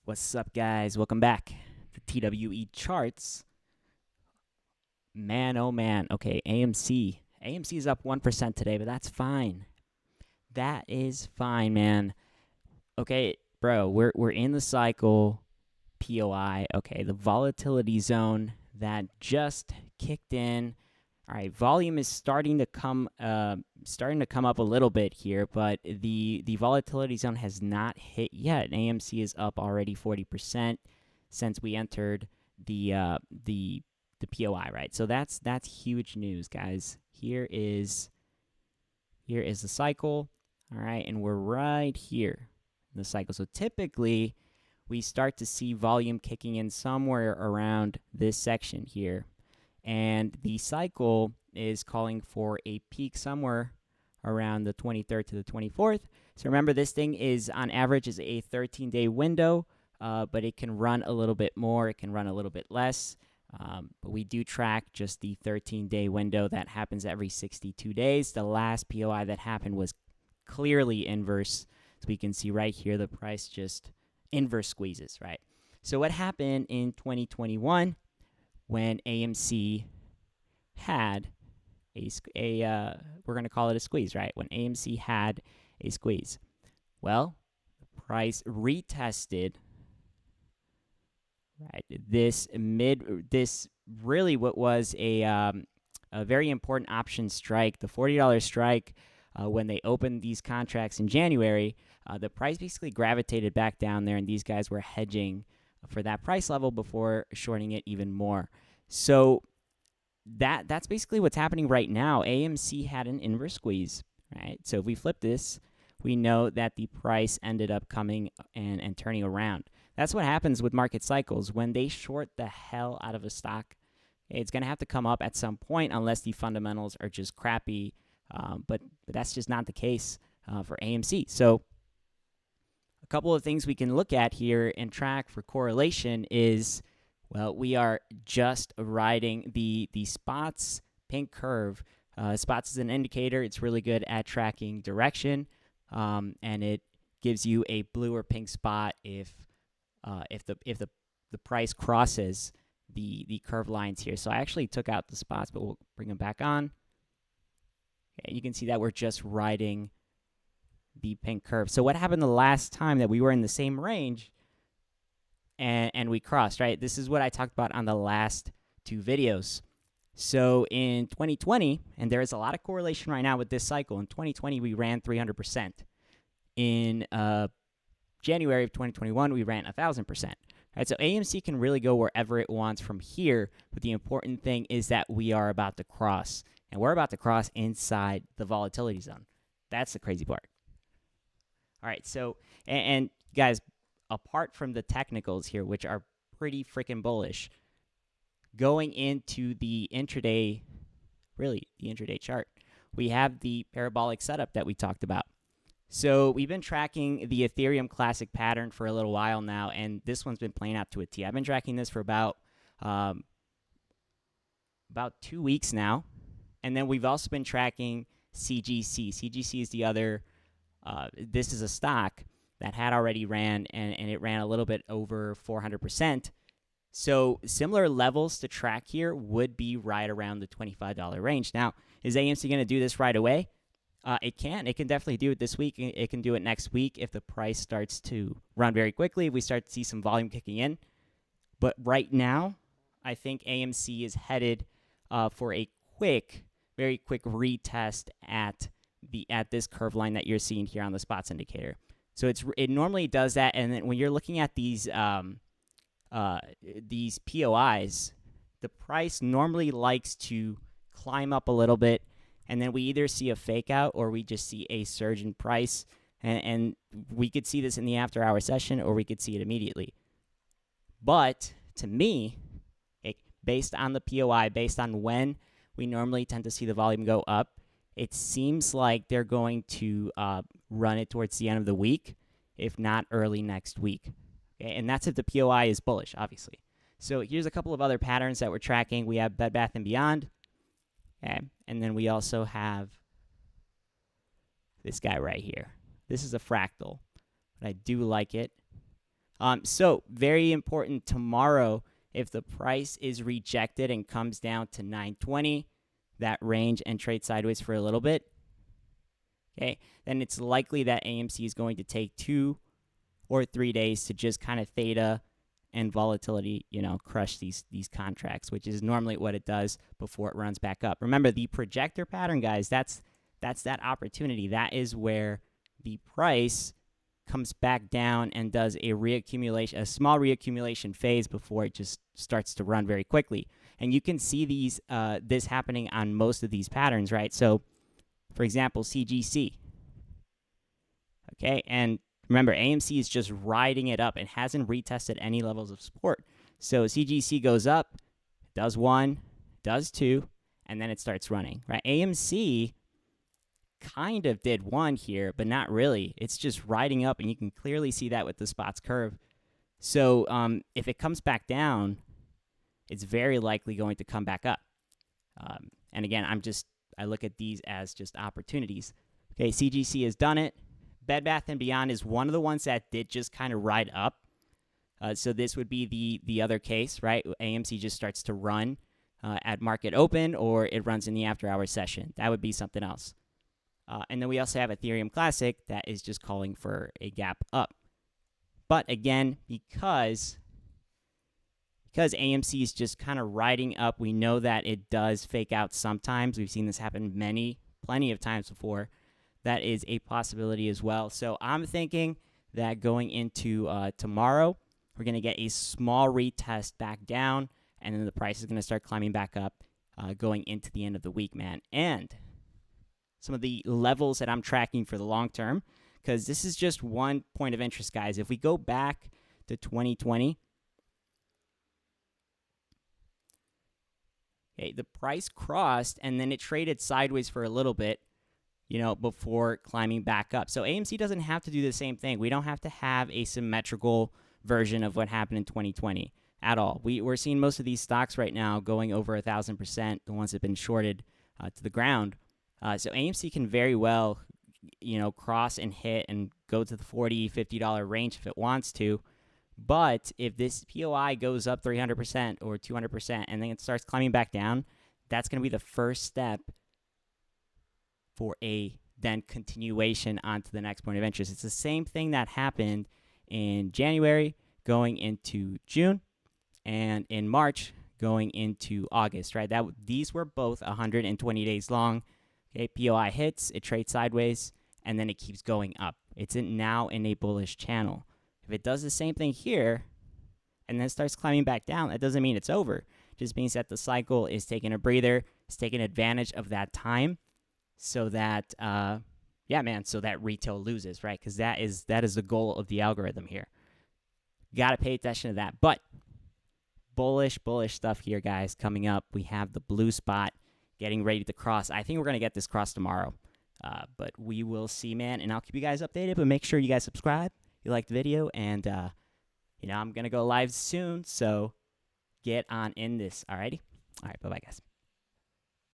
What's up, guys? Welcome back to TWE Charts. Man, oh man. Okay, AMC. AMC is up 1% today, but that's fine. That is fine, man. Okay, bro, we're in the cycle. POI. Okay, the volatility zone that just kicked in. All right, volume is starting to come up a little bit here, but the volatility zone has not hit yet. AMC is up already 40% since we entered the POI, right? So that's huge news, guys. Here is the cycle. All right, and we're right here in the cycle. So typically we start to see volume kicking in somewhere around this section here. And the cycle is calling for a peak somewhere around the 23rd to the 24th. So remember, this thing is on average is a 13-day window, but it can run a little bit more. It can run a little bit less. But we do track just the 13-day window that happens every 62 days. The last POI that happened was clearly inverse. So we can see right here the price just inverse squeezes, right? So what happened in 2021 when AMC had we're going to call it a squeeze, right? When AMC had a squeeze. Well, the price retested, right? This really what was a very important option strike, the $40 strike. When they opened these contracts in January, the price basically gravitated back down there, and these guys were hedging for that price level before shorting it even more. So that's basically what's happening right now. AMC had an inverse squeeze, right? So if we flip this, we know that the price ended up coming and turning around. That's what happens with market cycles. When they short the hell out of a stock, it's going to have to come up at some point unless the fundamentals are just crappy. But that's just not the case for AMC. So a couple of things we can look at here and track for correlation is, well, we are just riding the spots pink curve. Spots is an indicator. It's really good at tracking direction, and it gives you a blue or pink spot if the price crosses the curve lines here. So I actually took out the spots, but we'll bring them back on. Okay, you can see that we're just riding the pink curve. So what happened the last time that we were in the same range and we crossed, right? This is what I talked about on the last two videos. So in 2020, and there is a lot of correlation right now with this cycle, in 2020 we ran 300%. In January of 2021, we ran 1,000%. Right, so AMC can really go wherever it wants from here, but the important thing is that we are about to cross. And we're about to cross inside the volatility zone. That's the crazy part. All right, so, and guys, apart from the technicals here, which are pretty freaking bullish, going into the intraday, really the intraday chart, we have the parabolic setup that we talked about. So we've been tracking the Ethereum classic pattern for a little while now, and this one's been playing out to a T. I've been tracking this for about 2 weeks now. And then we've also been tracking CGC. CGC is the other, this is a stock that had already ran, and it ran a little bit over 400%. So similar levels to track here would be right around the $25 range. Now, is AMC going to do this right away? It can. It can definitely do it this week. It can do it next week if the price starts to run very quickly, if we start to see some volume kicking in. But right now, I think AMC is headed for a very quick retest at this curve line that you're seeing here on the spots indicator. So it normally does that, and then when you're looking at these POIs, the price normally likes to climb up a little bit, and then we either see a fake out or we just see a surge in price, and we could see this in the after hour session or we could see it immediately. But to me, based on the POI, based on when we normally tend to see the volume go up, it seems like they're going to run it towards the end of the week, if not early next week. Okay? And that's if the POI is bullish, obviously. So here's a couple of other patterns that we're tracking. We have Bed Bath & Beyond, okay? And then we also have this guy right here. This is a fractal, but I do like it. So very important tomorrow, if the price is rejected and comes down to 920, that range, and trade sideways for a little bit, okay, then it's likely that AMC is going to take 2 or 3 days to just kind of theta and volatility, crush these contracts, which is normally what it does before it runs back up. Remember, the projector pattern, guys, that's that opportunity. That is where the price comes back down and does a small reaccumulation phase before it just starts to run very quickly. And you can see this happening on most of these patterns, right? So, for example, CGC. Okay, and remember, AMC is just riding it up and hasn't retested any levels of support. So CGC goes up, does 1, does 2, and then it starts running, right? AMC kind of did 1 here, but not really. It's just riding up, and you can clearly see that with the spots curve. So if it comes back down, it's very likely going to come back up. And again, I look at these as just opportunities. Okay, CGC has done it. Bed Bath & Beyond is one of the ones that did just kind of ride up. So this would be the other case, right? AMC just starts to run at market open, or it runs in the after-hours session. That would be something else. And then we also have Ethereum Classic that is just calling for a gap up. But again, because AMC is just kind of riding up, we know that it does fake out sometimes. We've seen this happen plenty of times before. That is a possibility as well. So I'm thinking that going into tomorrow, we're going to get a small retest back down, and then the price is going to start climbing back up going into the end of the week, man. And some of the levels that I'm tracking for the long term, because this is just one point of interest, guys. If we go back to 2020, okay, the price crossed, and then it traded sideways for a little bit, before climbing back up. So AMC doesn't have to do the same thing. We don't have to have a symmetrical version of what happened in 2020 at all. We're seeing most of these stocks right now going over 1,000%, the ones that have been shorted to the ground. So AMC can very well, cross and hit and go to the $40, $50 range if it wants to. But if this POI goes up 300% or 200% and then it starts climbing back down, that's going to be the first step for a then continuation onto the next point of interest. It's the same thing that happened in January going into June, and in March going into August, right? These were both 120 days long. Okay, POI hits, it trades sideways, and then it keeps going up. It's now in a bullish channel. If it does the same thing here and then starts climbing back down, that doesn't mean it's over. It just means that the cycle is taking a breather, it's taking advantage of that time, so that so that retail loses, right? Because that is the goal of the algorithm here. Got to pay attention to that. But bullish stuff here, guys, coming up. We have the blue spot getting ready to cross. I think we're going to get this cross tomorrow. But we will see, man, and I'll keep you guys updated. But make sure you guys subscribe, you like the video, and I'm going to go live soon, so get on in this. Alrighty? All right, bye-bye, guys.